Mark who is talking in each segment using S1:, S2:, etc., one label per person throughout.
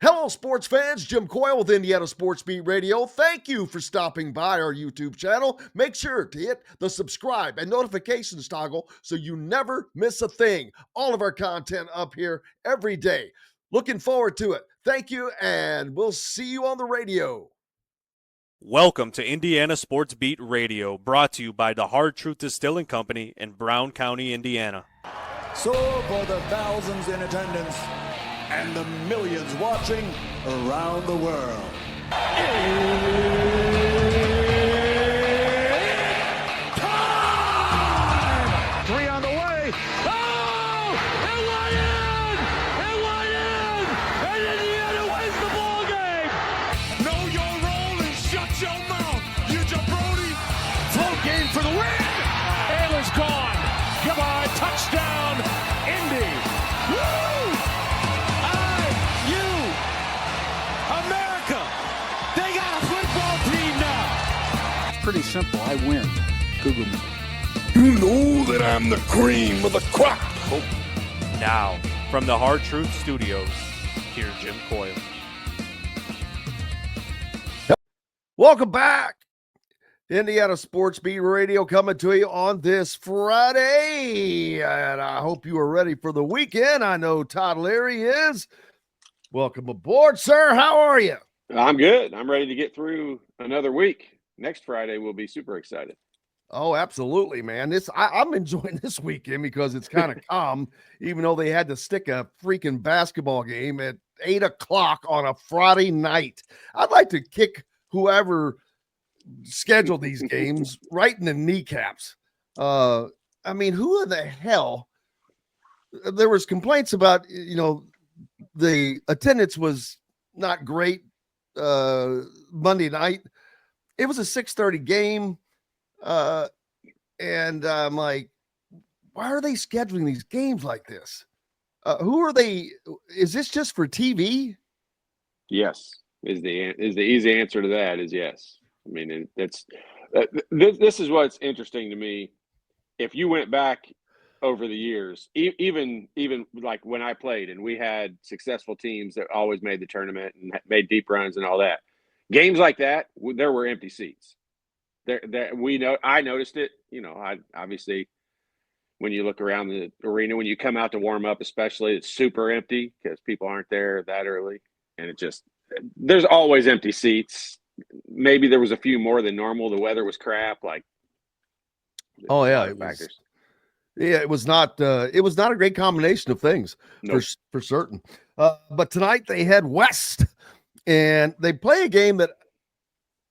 S1: Hello, sports fans. Jim Coyle with Indiana Sports Beat Radio. Thank you for stopping by our YouTube channel. Make sure to hit the subscribe and notifications toggle so you never miss a thing. All of our content up here every day. Looking forward to it. Thank you, and we'll see you on the radio.
S2: Welcome to Indiana Sports Beat Radio, brought to you by the Hard Truth Distilling Company in Brown County, Indiana.
S3: So for the thousands in attendance and the millions watching around the world, it's time!
S4: 3 on the way. Oh! It went in! It went in! And Indiana wins the ball game!
S5: Know your role and shut your mouth, you jabroni!
S4: Float game for the win! Ayler's gone. Come on, touchdown, Indy! Woo! America! They got a football team now!
S6: It's pretty simple. I win. Google me.
S5: You know that I'm the cream of the crop.
S2: Now, from the Hard Truth Studios, here's Jim Coyle.
S1: Welcome back. Indiana Sports Beat Radio coming to you on this Friday. And I hope you are ready for the weekend. I know Todd Leary is. Welcome aboard, sir. How are you?
S7: I'm good. I'm ready to get through another week. Next Friday, we'll be super excited.
S1: Oh, absolutely, man. I'm enjoying this weekend because it's kind of calm, even though they had to stick a freaking basketball game at 8 o'clock on a Friday night. I'd like to kick whoever scheduled these games right in the kneecaps. I mean, who in the hell? There was complaints about, the attendance was not great Monday night. It was a 6:30 game. And I'm like, why are they scheduling these games like this? Who are they? Is this just for TV?
S7: Yes, is the easy answer to that is yes. I mean, this is what's interesting to me. If you went back over the years, even like when I played and we had successful teams that always made the tournament and made deep runs and all that, games like that, there were empty seats. I noticed it. I obviously, when you look around the arena, when you come out to warm up, especially, it's super empty because people aren't there that early, and there's always empty seats. Maybe there was a few more than normal. The weather was crap.
S1: Oh yeah, it was not a great combination of things. Nope. for certain. But tonight they head west, and they play a game that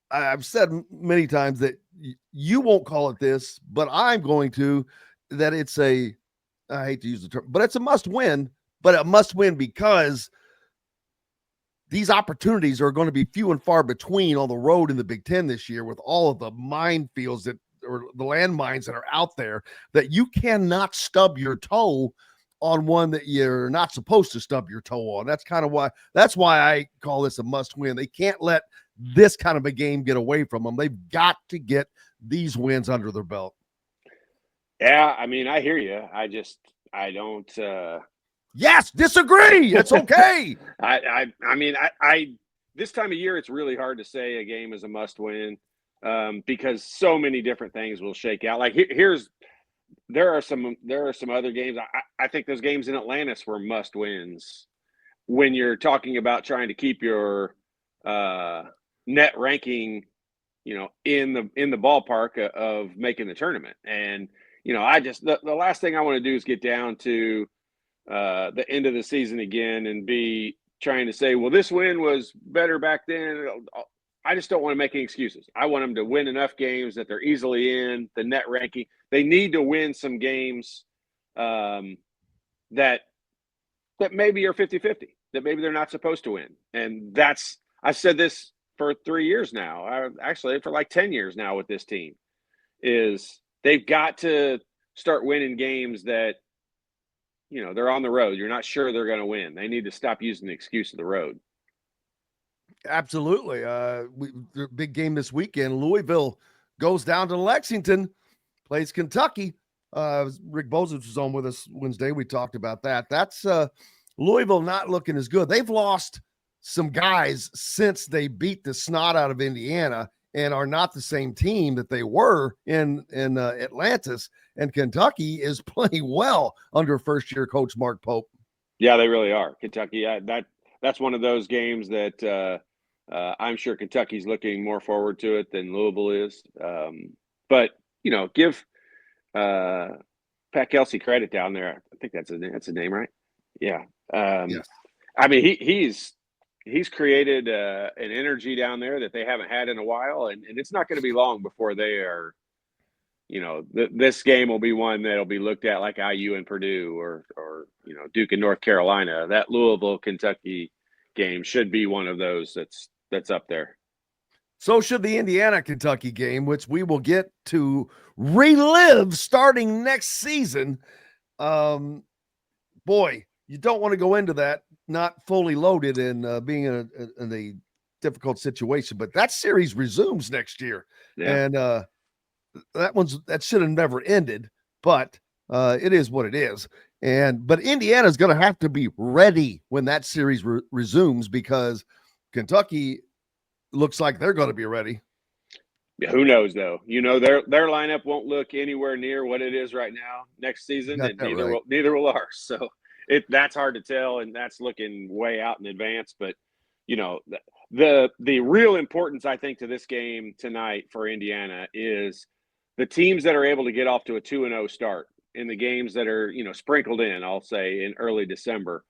S1: I've said many times that you won't call it this, but I'm going to. That it's I hate to use the term, but it's a must win. But it must win because these opportunities are going to be few and far between on the road in the Big Ten this year, with all of the minefields or the landmines that are out there, that you cannot stub your toe on one that you're not supposed to stub your toe on. That's why I call this a must win. They can't let this kind of a game get away from them. They've got to get these wins under their belt.
S7: Yeah, I mean, I hear you. I don't.
S1: Yes, disagree. It's okay.
S7: I mean, this time of year, it's really hard to say a game is a must win because so many different things will shake out. Like there are some other games. I think those games in Atlantis were must wins when you're talking about trying to keep your net ranking, in the ballpark of making the tournament. And the last thing I want to do is get down to the end of the season again and be trying to say, well, this win was better back then. I just don't want to make any excuses. I want them to win enough games that they're easily in the net ranking. They need to win some games that maybe are 50-50, that maybe they're not supposed to win. And I've said this for 3 years now, actually for like 10 years now with this team, is they've got to start winning games that, they're on the road. You're not sure they're going to win. They need to stop using the excuse of the road.
S1: Absolutely. Big game this weekend. Louisville goes down to Lexington, plays Kentucky. Rick Bozich was on with us Wednesday. We talked about that. That's Louisville not looking as good. They've lost some guys since they beat the snot out of Indiana and are not the same team that they were in Atlantis. And Kentucky is playing well under first-year coach Mark Pope.
S7: Yeah, they really are. Kentucky, that's one of those games that I'm sure Kentucky's looking more forward to it than Louisville is. But, give Pat Kelsey credit down there. I think that's a name, right? Yeah.
S1: Yes.
S7: I mean, he's created an energy down there that they haven't had in a while, and it's not going to be long before they are. This game will be one that'll be looked at like IU and Purdue or Duke and North Carolina. That Louisville Kentucky game should be one of those that's up there.
S1: So should the Indiana Kentucky game, which we will get to relive starting next season. Boy, you don't want to go into that not fully loaded and being in a difficult situation, but that series resumes next year. Yeah. And that should have never ended, but it is what it is. But Indiana's going to have to be ready when that series resumes, because Kentucky looks like they're going to be ready.
S7: Yeah, who knows though? Their lineup won't look anywhere near what it is right now next season, and neither will ours. So that's hard to tell, and that's looking way out in advance. But the real importance, I think, to this game tonight for Indiana is the teams that are able to get off to a 2-0 start in the games that are, sprinkled in, I'll say, in early December.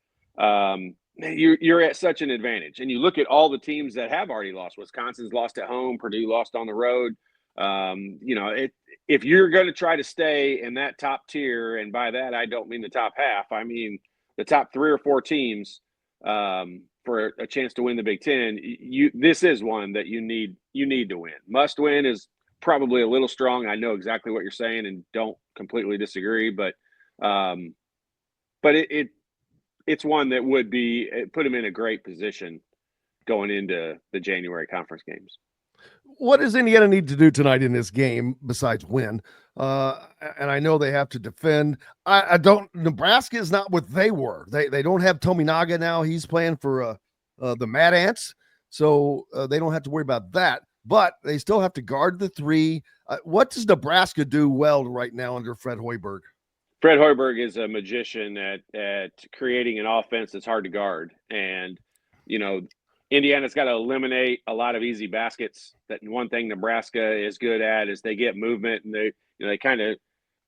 S7: You're at such an advantage. And you look at all the teams that have already lost. Wisconsin's lost at home. Purdue lost on the road. If you're going to try to stay in that top tier, and by that I don't mean the top half, I mean the top 3 or 4 teams for a chance to win the Big Ten, this is one that you need to win. Must win is probably a little strong. I know exactly what you're saying and don't completely disagree, but it's one that would put them in a great position going into the January conference games.
S1: What does Indiana need to do tonight in this game besides win? And I know they have to defend. Nebraska is not what they were. They don't have Tominaga now. He's playing for the Mad Ants, so they don't have to worry about that. But they still have to guard the 3. What does Nebraska do well right now under Fred Hoiberg?
S7: Fred Hoiberg is a magician at creating an offense that's hard to guard. And, Indiana's got to eliminate a lot of easy baskets. That one thing Nebraska is good at is they get movement, and they kind of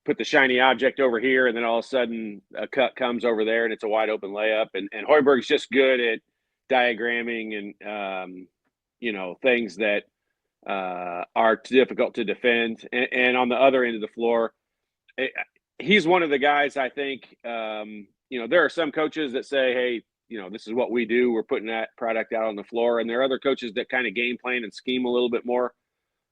S7: put the shiny object over here, and then all of a sudden a cut comes over there and it's a wide open layup. And Hoiberg's just good at diagramming and, things that are difficult to defend. And on the other end of the floor, he's one of the guys, I think, there are some coaches that say, hey, this is what we do. We're putting that product out on the floor. And there are other coaches that kind of game plan and scheme a little bit more.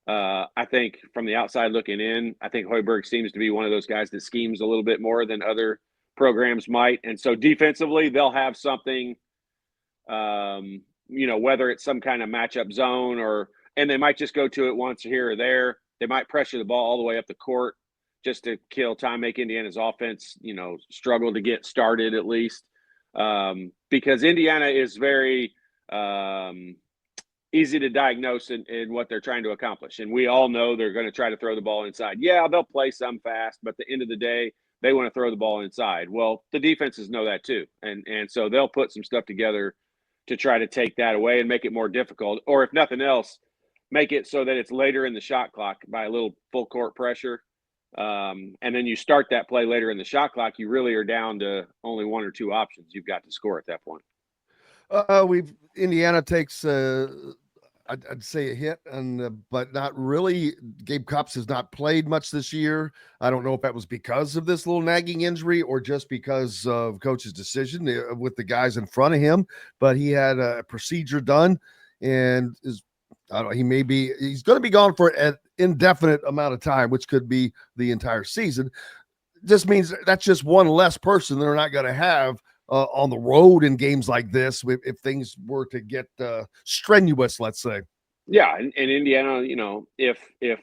S7: I think from the outside looking in, I think Hoiberg seems to be one of those guys that schemes a little bit more than other programs might. And so defensively, they'll have something, whether it's some kind of matchup zone and they might just go to it once here or there. They might pressure the ball all the way up the court just to kill time, make Indiana's offense, struggle to get started at least. Because Indiana is very easy to diagnose in what they're trying to accomplish. And we all know they're going to try to throw the ball inside. Yeah, they'll play some fast, but at the end of the day, they want to throw the ball inside. Well, the defenses know that too. And so they'll put some stuff together to try to take that away and make it more difficult. Or if nothing else, make it so that it's later in the shot clock by a little full court pressure. And then you start that play later in the shot clock, you really are down to only 1 or 2 options you've got to score at that point.
S1: Indiana takes I'd say a hit, but not really. Gabe Cupps has not played much this year. I don't know if that was because of this little nagging injury or just because of coach's decision with the guys in front of him, but he had a procedure done and he's going to be gone for an indefinite amount of time, which could be the entire season. Just means that's just one less person they're not going to have on the road in games like this if things were to get strenuous, let's say.
S7: Yeah, and Indiana, if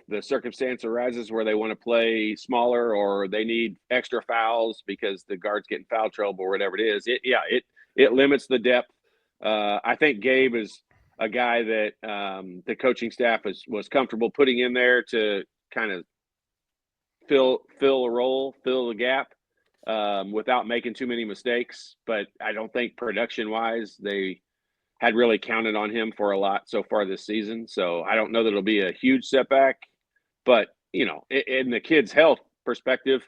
S7: the circumstance arises where they want to play smaller or they need extra fouls because the guard's getting foul trouble or whatever it is, it limits the depth I think Gabe is a guy that the coaching staff was comfortable putting in there to kind of fill a role, fill the gap without making too many mistakes. But I don't think production-wise they had really counted on him for a lot so far this season. So I don't know that it'll be a huge setback. But, in the kid's health perspective,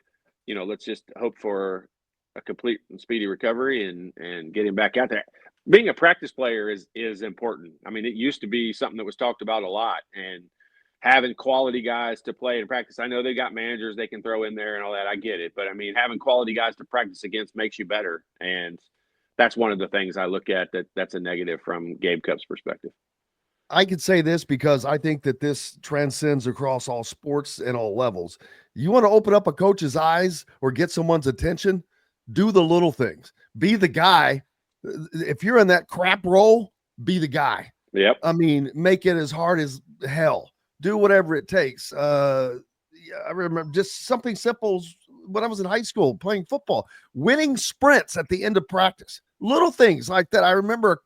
S7: let's just hope for a complete and speedy recovery and get him back out there. Being a practice player is important. I mean, it used to be something that was talked about a lot, and having quality guys to play and practice. I know they got managers they can throw in there and all that. I get it. But, I mean, having quality guys to practice against makes you better. And that's one of the things I look at that's a negative from Gabe Cupps' perspective.
S1: I could say this because I think that this transcends across all sports and all levels. You want to open up a coach's eyes or get someone's attention, do the little things. Be the guy. If you're in that crap role, be the guy.
S7: Yep.
S1: I mean, make it as hard as hell. Do whatever it takes. I remember just something simple as when I was in high school playing football, winning sprints at the end of practice. Little things like that. I remember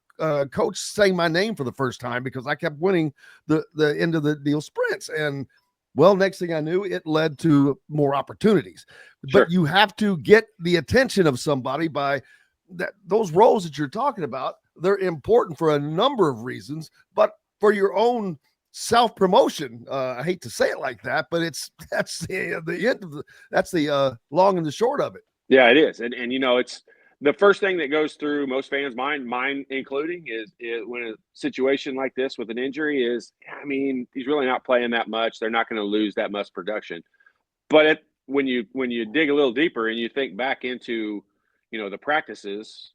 S1: coach saying my name for the first time because I kept winning the end of the deal sprints. And well, next thing I knew, it led to more opportunities.
S7: Sure.
S1: But you have to get the attention of somebody by those roles that you're talking about. They're important for a number of reasons, but for your own self-promotion, I hate to say it like that, but that's the end of that's the long and the short of it.
S7: Yeah, it is. And it's the first thing that goes through most fans' mine including, is when a situation like this with an injury is, I mean, he's really not playing that much. They're not going to lose that much production. But when you dig a little deeper and you think back into, the practices,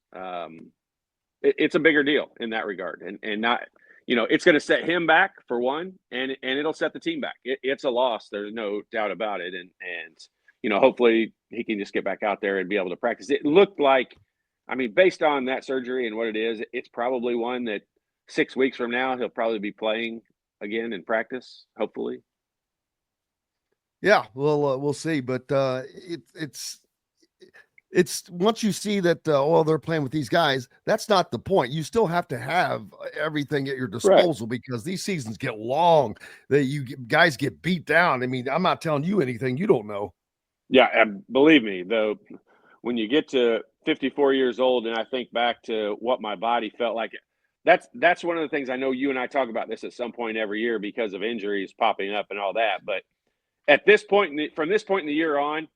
S7: it's a bigger deal in that regard. And not, it's going to set him back for one, and it'll set the team back. It's a loss. There's no doubt about it. And hopefully he can just get back out there and be able to practice. It looked like, I mean, based on that surgery and what it is, it's probably one that 6 weeks from now, he'll probably be playing again in practice, hopefully.
S1: Yeah, we'll see. But it's once you see that, they're playing with these guys, that's not the point. You still have to have everything at your disposal, right? Because these seasons get long. Guys get beat down. I mean, I'm not telling you anything you don't know.
S7: Yeah, and believe me, though, when you get to 54 years old and I think back to what my body felt like, that's one of the things. I know you and I talk about this at some point every year because of injuries popping up and all that. But at this point, from this point in the year on,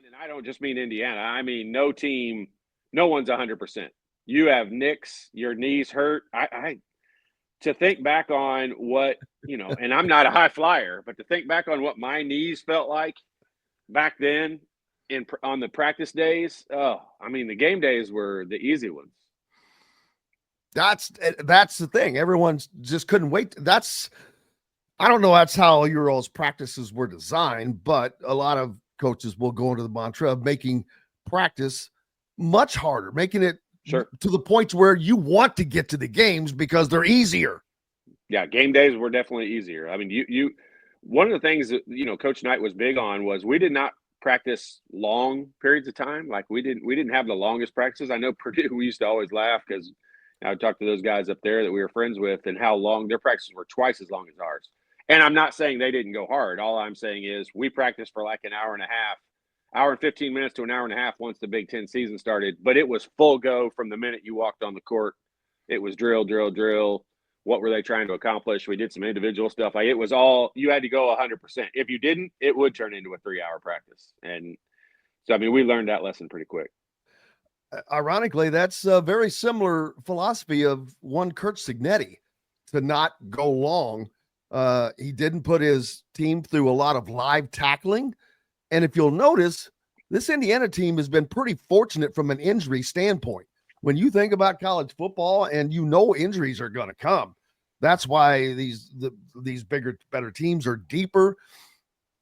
S7: and I don't just mean Indiana, I mean no team, no one's 100%. You have nicks, your knees hurt. I to think back on what, and I'm not a high flyer, but to think back on what my knees felt like back then on the practice days, I mean, the game days were the easy ones.
S1: That's the thing. Everyone just couldn't wait. I don't know. That's how your all's practices were designed, but a lot of coaches will go into the mantra of making practice much harder, making it to the point where you want to get to the games because they're easier.
S7: Yeah, game days were definitely easier. I mean, you one of the things that Coach Knight was big on was we did not practice long periods of time. Like we didn't have the longest practices. I know Purdue, we used to always laugh because I would talk to those guys up there that we were friends with and how long their practices were, twice as long as ours. And I'm not saying they didn't go hard. All I'm saying is we practiced for like an hour and a half, hour and 15 minutes to an hour and a half once the Big Ten season started. But it was full go from the minute you walked on the court. It was drill, drill, drill. What were they trying to accomplish? We did some individual stuff. Like it was all, you had to go 100%. If you didn't, it would turn into a 3-hour practice. And so, I mean, we learned that lesson pretty quick.
S1: Ironically, that's a very similar philosophy of one Kurt Signetti, to not go long. He didn't put his team through a lot of live tackling. And if you'll notice, this Indiana team has been pretty fortunate from an injury standpoint. When you think about college football and injuries are going to come, that's why these bigger, better teams are deeper.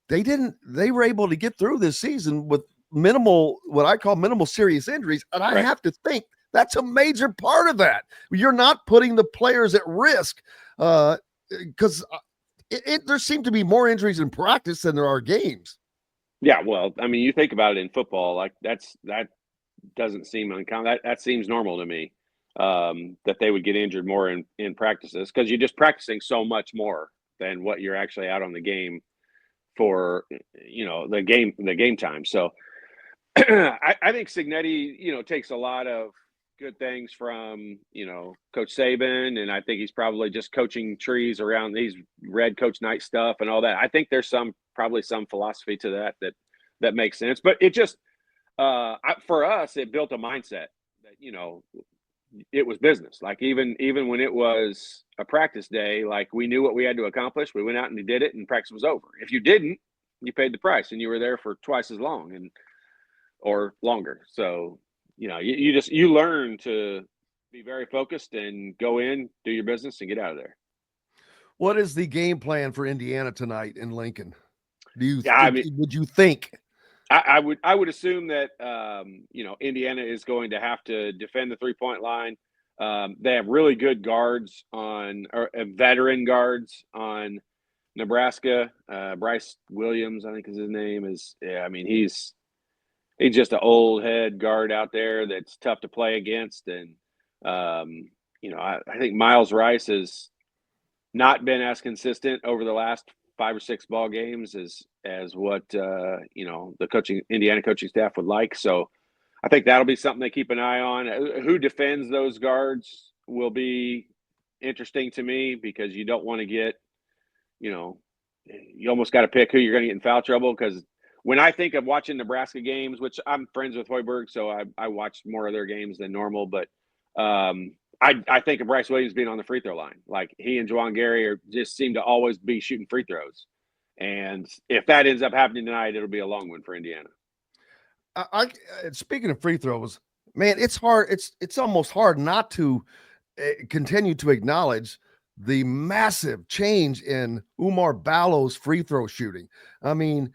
S1: They were able to get through this season with what I call minimal serious injuries. And I have to think that's a major part of that. You're not putting the players at risk because there seem to be more injuries in practice than there are games.
S7: Yeah, well, I mean, you think about it in football, like that doesn't seem uncommon. That seems normal to me. that they would get injured more in practices, because you're just practicing so much more than what you're actually out on the game for, the game time. So I think Cignetti, takes a lot of good things from, Coach Saban, and I think he's probably just coaching trees around. He's read Coach Knight stuff and all that. I think there's probably some philosophy to that makes sense. But it just for us, it built a mindset that it was business. Like even when it was a practice day, like we knew what we had to accomplish. We went out and we did it, and practice was over. If you didn't, you paid the price, and you were there for twice as long or longer. So you learn to be very focused and go in, do your business, and get out of there.
S1: What is the game plan for Indiana tonight in Lincoln? Would you think?
S7: I would assume that Indiana is going to have to defend the 3-point line. They have really good guards veteran guards on Nebraska. Bryce Williams, I think is his name. He's just an old head guard out there that's tough to play against. And I think Miles Rice has not been as consistent over the last 5 or 6 ball games as what the Indiana coaching staff would like. So I think that'll be something they keep an eye on. Who defends those guards will be interesting to me, because you don't want to get, you almost got to pick who you're going to get in foul trouble. Because when I think of watching Nebraska games, which I'm friends with Hoiberg, so I watch more of their games than normal, but I think of Bryce Williams being on the free throw line. Like, he and Juwan Gary just seem to always be shooting free throws. And if that ends up happening tonight, it'll be a long one for Indiana.
S1: Speaking of free throws, man, it's hard. It's almost hard not to continue to acknowledge the massive change in Umar Ballow's free throw shooting. I mean,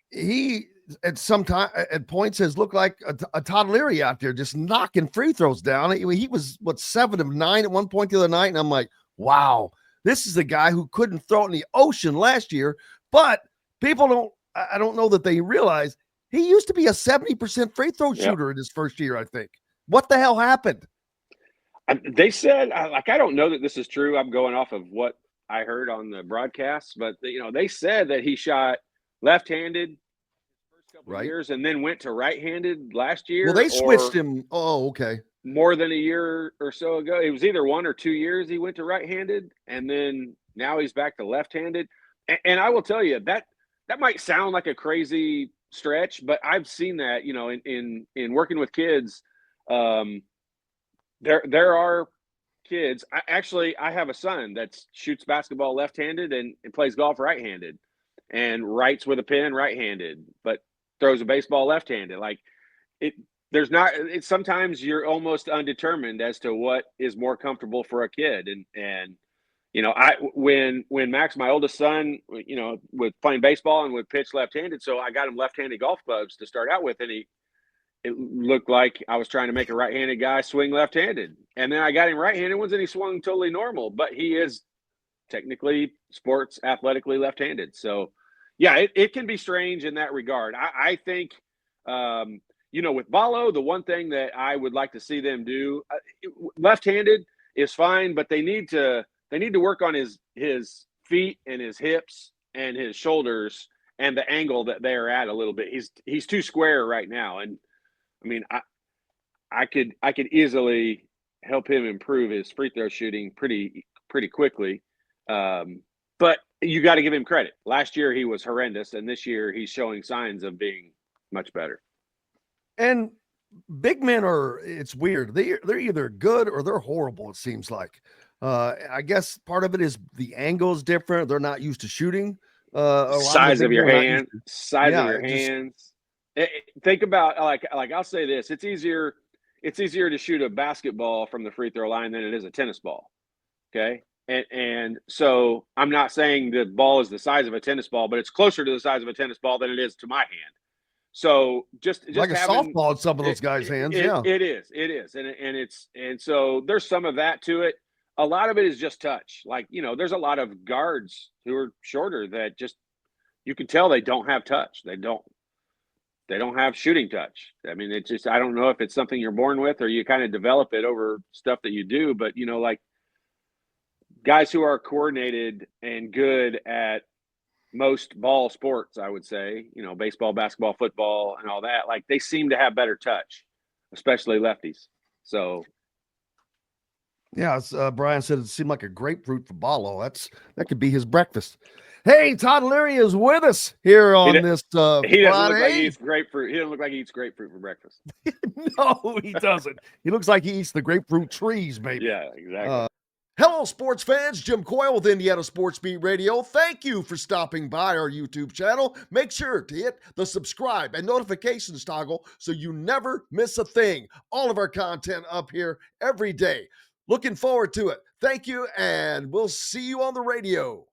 S1: he at points has looked like a Todd Leary out there just knocking free throws down. He was 7 of 9 at one point the other night, and I'm like, wow, this is a guy who couldn't throw it in the ocean last year. But I don't know that they realize he used to be a 70% free throw shooter in his first year, I think. What the hell happened?
S7: They said, I don't know that this is true. I'm going off of what I heard on the broadcast, but they said that he shot left-handed first couple of years and then went to right-handed last year.
S1: Well, they switched him. Oh, okay.
S7: More than a year or so ago. It was either 1 or 2 years he went to right-handed, and then now he's back to left-handed. And I will tell you, that might sound like a crazy stretch, but I've seen that, in working with kids. There are kids. I have a son that shoots basketball left-handed and plays golf right-handed, and writes with a pen right-handed, but throws a baseball left-handed. Like, sometimes you're almost undetermined as to what is more comfortable for a kid. And when Max, my oldest son, was playing baseball and would pitch left-handed, so I got him left-handed golf clubs to start out with, and it looked like I was trying to make a right-handed guy swing left-handed. And then I got him right-handed ones, and he swung totally normal, but he is technically sports athletically left-handed. So yeah, it can be strange in that regard. I think, with Ballo, the one thing that I would like to see them do, left-handed is fine, but they need to work on his feet and his hips and his shoulders and the angle that they are at a little bit. He's too square right now. And I mean, I could easily help him improve his free throw shooting pretty quickly. But you got to give him credit. Last year he was horrendous, and this year he's showing signs of being much better.
S1: And big men it's weird. They're either good or they're horrible, it seems like. I guess part of it is the angle is different. They're not used to shooting.
S7: Size of your hands. Think about, like I'll say this: it's easier to shoot a basketball from the free throw line than it is a tennis ball. Okay, and so I'm not saying the ball is the size of a tennis ball, but it's closer to the size of a tennis ball than it is to my hand. So just
S1: like a softball in some of those guys' hands.
S7: It is, and so there's some of that to it. A lot of it is just touch. Like, there's a lot of guards who are shorter that just, you can tell they don't have touch. They don't. they don't have shooting touch. I mean, it's just, I don't know if it's something you're born with or you kind of develop it over stuff that you do, but you know, like guys who are coordinated and good at most ball sports, I would say, you know, baseball, basketball, football, and all that, like they seem to have better touch, especially lefties. So,
S1: yeah, Brian said it seemed like a grapefruit for Ballo. That could be his breakfast. Hey, Todd Leary is with us here on this
S7: he doesn't
S1: Friday.
S7: look like he eats grapefruit. He doesn't look like he eats grapefruit for breakfast.
S1: No, he doesn't. He looks like he eats the grapefruit trees, maybe.
S7: Yeah, exactly.
S1: Hello, sports fans. Jim Coyle with Indiana Sports Beat Radio. Thank you for stopping by our YouTube channel. Make sure to hit the subscribe and notifications toggle so you never miss a thing. All of our content up here every day. Looking forward to it. Thank you, and we'll see you on the radio.